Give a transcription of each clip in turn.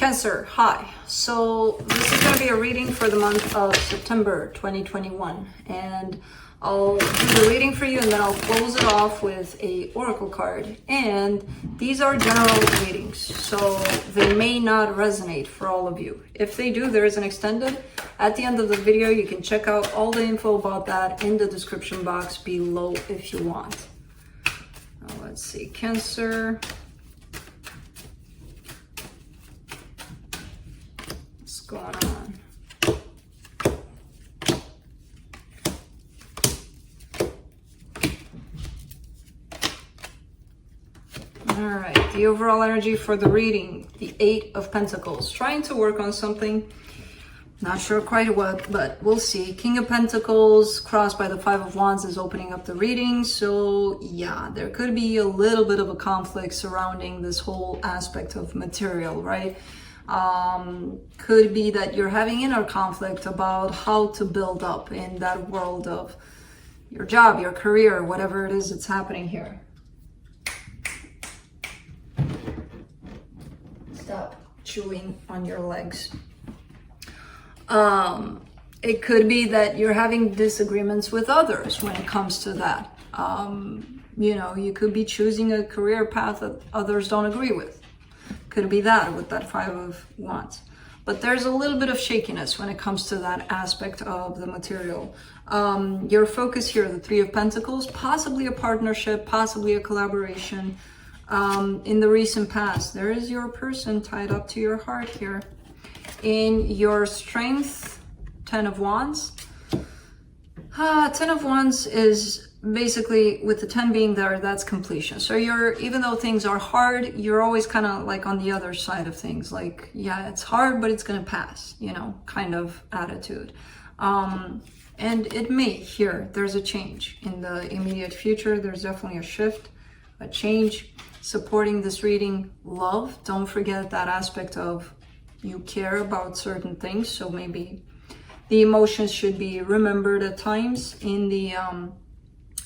Cancer, hi. So this is going to be a reading for the month of September 2021, and I'll do the reading for you and then I'll close it off with a oracle card. And these are general readings, so they may not resonate for all of you. If they do, there is an extended at the end of the video. You can check out all the info about that in the description box below if you want. Now, let's see, Cancer. What's going on? All right, the overall energy for the reading, the Eight of Pentacles. Trying to work on something, not sure quite what, but we'll see. King of Pentacles crossed by the Five of Wands is opening up the reading. So yeah, there could be a little bit of a conflict surrounding this whole aspect of material, right? Could be that you're having inner conflict about how to build up in that world of your job, your career, whatever it is that's happening here. Stop chewing on your legs. It could be that you're having disagreements with others when it comes to that. You know, you could be choosing a career path that others don't agree with. Could be that with that Five of Wands. But there's a little bit of shakiness when it comes to that aspect of the material. Your focus here, the Three of Pentacles, possibly a partnership, possibly a collaboration. In the recent past, there is your person tied up to your heart here. In your strength, Ten of Wands. Ten of Wands is basically, with the 10 being there, that's completion. So you're, even though things are hard, you're always kind of like on the other side of things. Like, yeah, it's hard, but it's going to pass, you know, kind of attitude. And it may, here, there's a change in the immediate future. There's definitely a shift, a change. Supporting this reading, love. Don't forget that aspect of you care about certain things. So maybe the emotions should be remembered at times in the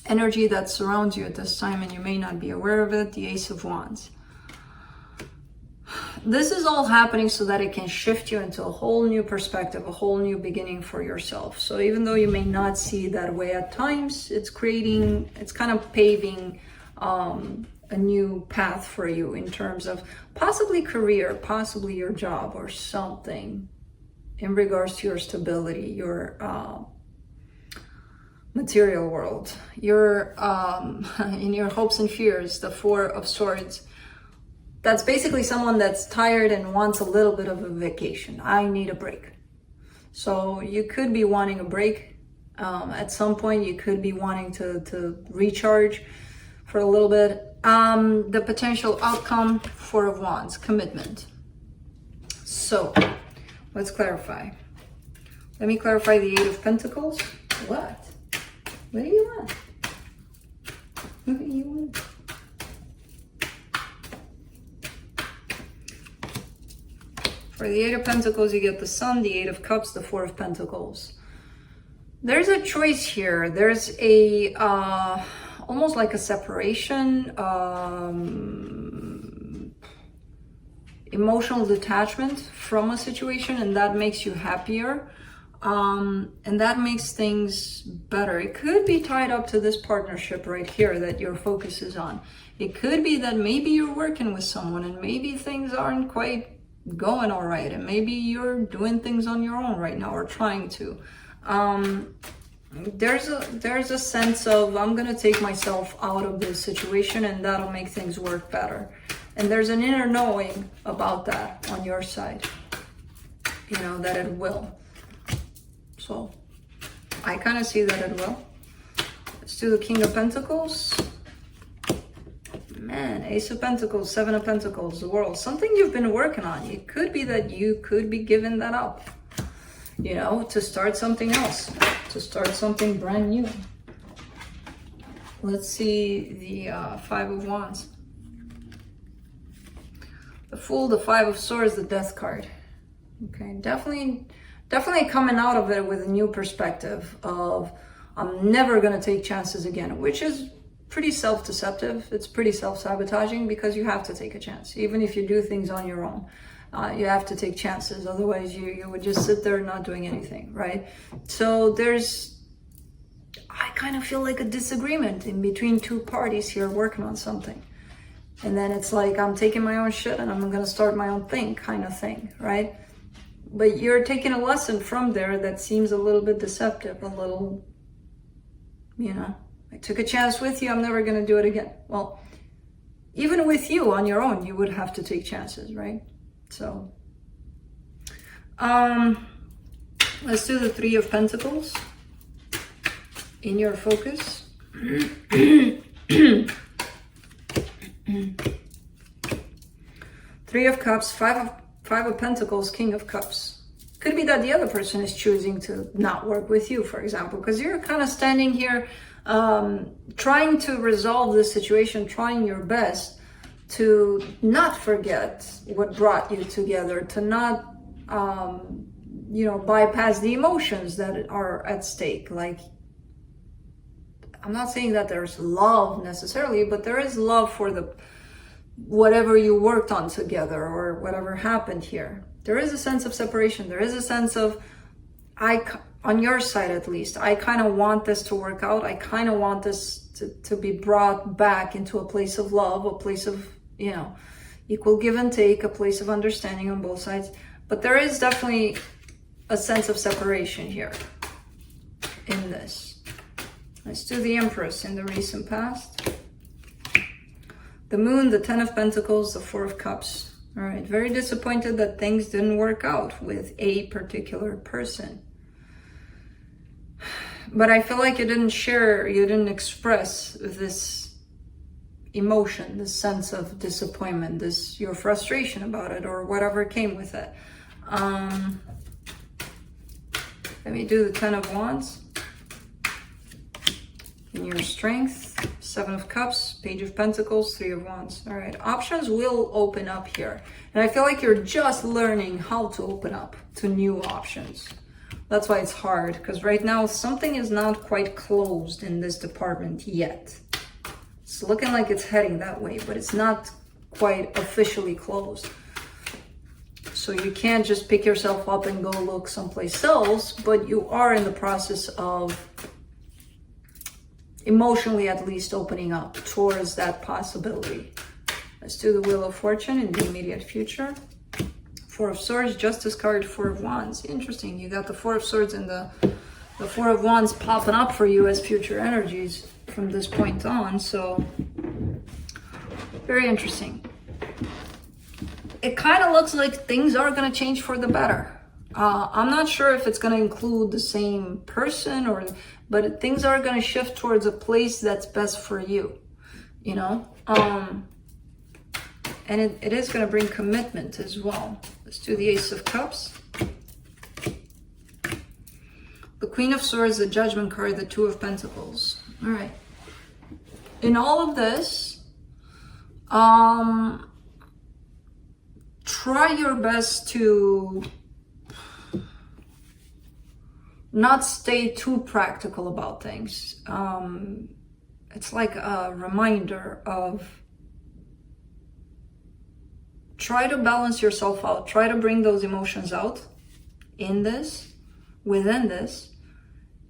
energy that surrounds you at this time, and you may not be aware of it. The Ace of Wands. This is all happening so that it can shift you into a whole new perspective, a whole new beginning for yourself. So even though you may not see it that way at times, it's creating, it's kind of paving a new path for you in terms of possibly career, possibly your job or something in regards to your stability, your material world, your in your hopes and fears, the Four of Swords. That's basically someone that's tired and wants a little bit of a vacation. I need a break. So you could be wanting a break. At some point, you could be wanting to recharge for a little bit. The potential outcome, Four of Wands, commitment. So let's clarify. Let me clarify the Eight of Pentacles. What? What do you want? What do you want? For the Eight of Pentacles, you get the Sun, the Eight of Cups, the Four of Pentacles. There's a choice here. There's a almost like a separation, emotional detachment from a situation, and that makes you happier. And that makes things better. It could be tied up to this partnership right here that your focus is on. It could be that maybe you're working with someone and maybe things aren't quite going all right, and maybe you're doing things on your own right now or trying to. There's a sense of, I'm gonna take myself out of this situation and that'll make things work better. And there's an inner knowing about that on your side, you know, that it will. So I kind of see that it will. Let's do the King of Pentacles. Man, Ace of Pentacles, Seven of Pentacles, the World. Something you've been working on. It could be that you could be giving that up, you know, to start something else, to start something brand new. Let's see the Five of Wands. The Fool, the Five of Swords, the Death card. Okay, definitely coming out of it with a new perspective of, I'm never going to take chances again, which is pretty self-deceptive. It's pretty self-sabotaging because you have to take a chance, even if you do things on your own. You have to take chances. Otherwise, you would just sit there not doing anything, right? So I kind of feel like a disagreement in between two parties here working on something. And then it's like, I'm taking my own shit and I'm going to start my own thing kind of thing, right? But you're taking a lesson from there that seems a little bit deceptive, a little, I took a chance with you, I'm never going to do it again. Well, even with you on your own, you would have to take chances, right? So, let's do the Three of Pentacles in your focus. Three of Cups, Five of Pentacles, King of Cups. Could be that the other person is choosing to not work with you, for example, because you're kind of standing here trying to resolve this situation, trying your best to not forget what brought you together, to not, bypass the emotions that are at stake. Like, I'm not saying that there's love necessarily, but there is love for whatever you worked on together or whatever happened here. There is a sense of separation. There is a sense of, on your side at least, I kind of want this to work out. I kind of want this to be brought back into a place of love, a place of, equal give and take, a place of understanding on both sides. But there is definitely a sense of separation here in this. Let's do the Empress in the recent past. The Moon, the Ten of Pentacles, the Four of Cups. All right, very disappointed that things didn't work out with a particular person. But I feel like you didn't express this emotion, this sense of disappointment, your frustration about it, or whatever came with it. Let me do the Ten of Wands. In your strength, Seven of Cups, Page of Pentacles, Three of Wands. All right, options will open up here. And I feel like you're just learning how to open up to new options. That's why it's hard, because right now something is not quite closed in this department yet. It's looking like it's heading that way, but it's not quite officially closed. So you can't just pick yourself up and go look someplace else, but you are in the process of emotionally at least opening up towards that possibility. Let's do the Wheel of Fortune in the immediate future. Four of Swords, Justice card, Four of Wands. Interesting, you got the Four of Swords and the Four of Wands popping up for you as future energies from this point on, so very interesting. It kind of looks like things are going to change for the better. I'm not sure if it's going to include the same person but things are going to shift towards a place that's best for you, and it is going to bring commitment as well. Let's do the Ace of Cups, the Queen of Swords, the Judgment card, the Two of Pentacles. All right. In all of this, try your best to not stay too practical about things. It's like a reminder of try to balance yourself out. Try to bring those emotions out in this, within this,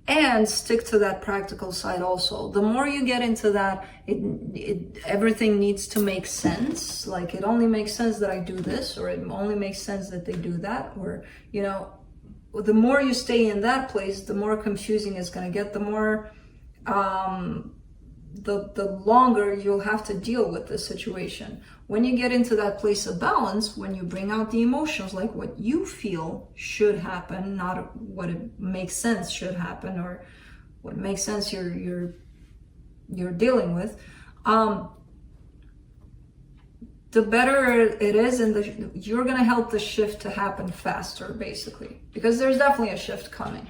and stick to that practical side also. The more you get into that, everything needs to make sense. Like, it only makes sense that I do this, or it only makes sense that they do that, or, the more you stay in that place, the more confusing it's going to get, the more, the longer you'll have to deal with the situation. When you get into that place of balance, when you bring out the emotions, like what you feel should happen, not what it makes sense should happen, or what makes sense you're dealing with, the better it is, and you're going to help the shift to happen faster, basically, because there's definitely a shift coming.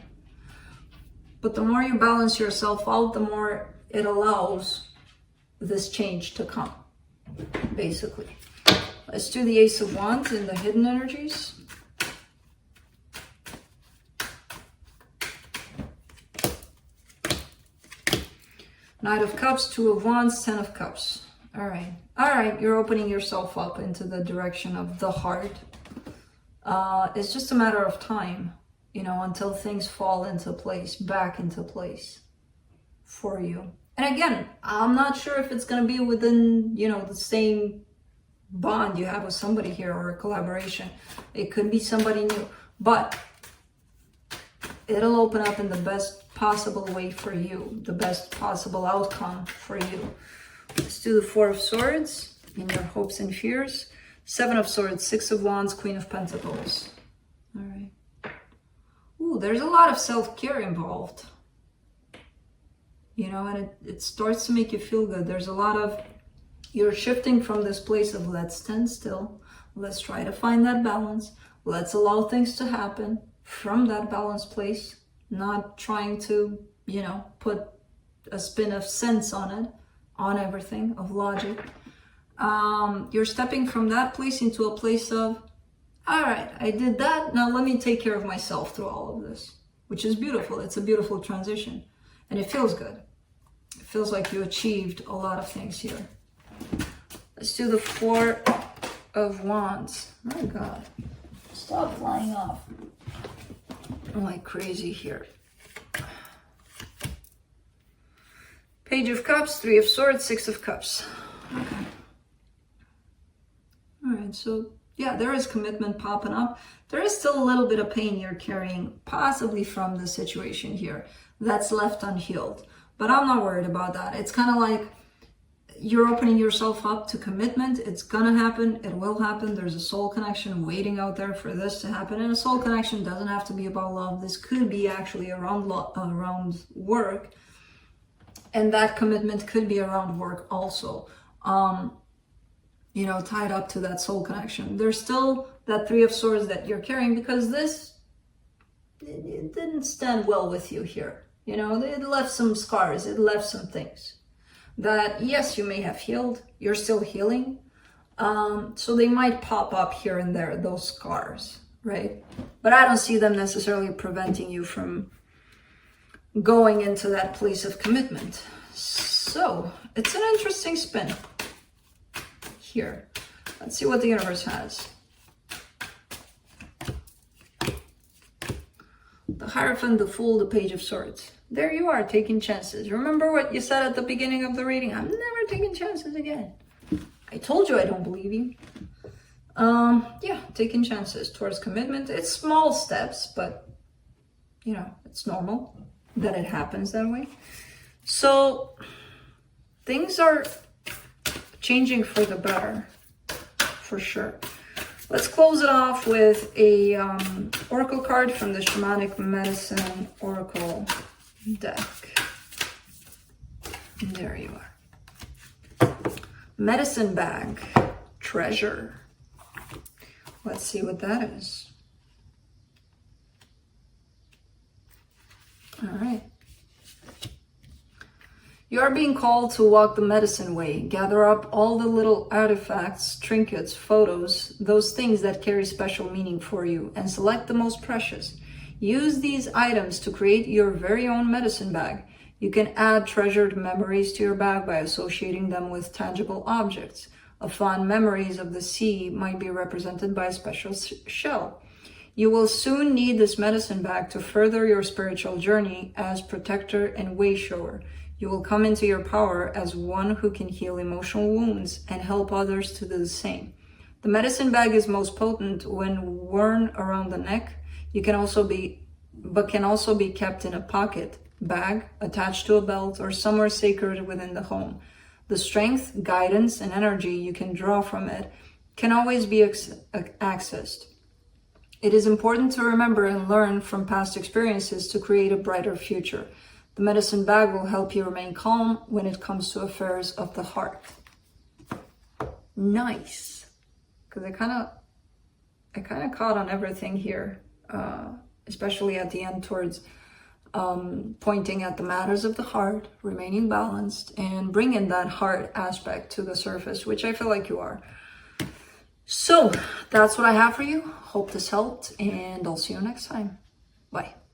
But the more you balance yourself out, the more it allows this change to come, basically. Let's do the Ace of Wands in the hidden energies. Knight of Cups, Two of Wands, Ten of Cups. All right, you're opening yourself up into the direction of the heart. It's just a matter of time, you know, until things fall into place, back into place for you. And again, I'm not sure if it's going to be within, you know, the same bond you have with somebody here or a collaboration. It could be somebody new, but it'll open up in the best possible way for you, the best possible outcome for you. Let's do the Four of Swords in your hopes and fears. Seven of Swords, Six of Wands, Queen of Pentacles. All right. Ooh, there's a lot of self-care involved. You know, and it starts to make you feel good. There's a lot of, you're shifting from this place of let's stand still. Let's try to find that balance. Let's allow things to happen from that balanced place. Not trying to, you know, put a spin of sense on it, on everything, of logic. You're stepping from that place into a place of, all right, I did that. Now let me take care of myself through all of this, which is beautiful. It's a beautiful transition and it feels good. It feels like you achieved a lot of things here. Let's do the Four of Wands. My God, stop flying off. I'm like crazy here. Page of Cups, Three of Swords, Six of Cups. Okay. All right, so yeah, there is commitment popping up. There is still a little bit of pain you're carrying, possibly from the situation here, that's left unhealed. But I'm not worried about that. It's kind of like you're opening yourself up to commitment. It's gonna happen. It will happen. There's a soul connection waiting out there for this to happen. And a soul connection doesn't have to be about love. This could be actually around work. And that commitment could be around work also. You know, tied up to that soul connection. There's still that Three of Swords that you're carrying because it didn't stand well with you here. You know, it left some scars. It left some things that, yes, you may have healed. You're still healing. So they might pop up here and there, those scars, right? But I don't see them necessarily preventing you from going into that place of commitment. So it's an interesting spin here. Let's see what the universe has. The Hierophant, the Fool, the Page of Swords. There you are, taking chances. Remember what you said at the beginning of the reading? I'm never taking chances again. I told you I don't believe you. Yeah, taking chances towards commitment. It's small steps, but you know, it's normal that it happens that way. So things are changing for the better, for sure. Let's close it off with a oracle card from the Shamanic Medicine Oracle deck. And there you are. Medicine bag, treasure. Let's see what that is. All right. You are being called to walk the medicine way. Gather up all the little artifacts, trinkets, photos, those things that carry special meaning for you, and select the most precious. Use these items to create your very own medicine bag. You can add treasured memories to your bag by associating them with tangible objects. A fond memories of the sea might be represented by a special shell. You will soon need this medicine bag to further your spiritual journey as protector and way shower. You will come into your power as one who can heal emotional wounds and help others to do the same. The medicine bag is most potent when worn around the neck. Can also be kept in a pocket, bag, attached to a belt, or somewhere sacred within the home. The strength, guidance, and energy you can draw from it can always be accessed. It is important to remember and learn from past experiences to create a brighter future. The medicine bag will help you remain calm when it comes to affairs of the heart. Nice. Because I kind of caught on everything here, especially at the end towards pointing at the matters of the heart, remaining balanced, and bringing that heart aspect to the surface, which I feel like you are. So that's what I have for you. Hope this helped, and I'll see you next time. Bye.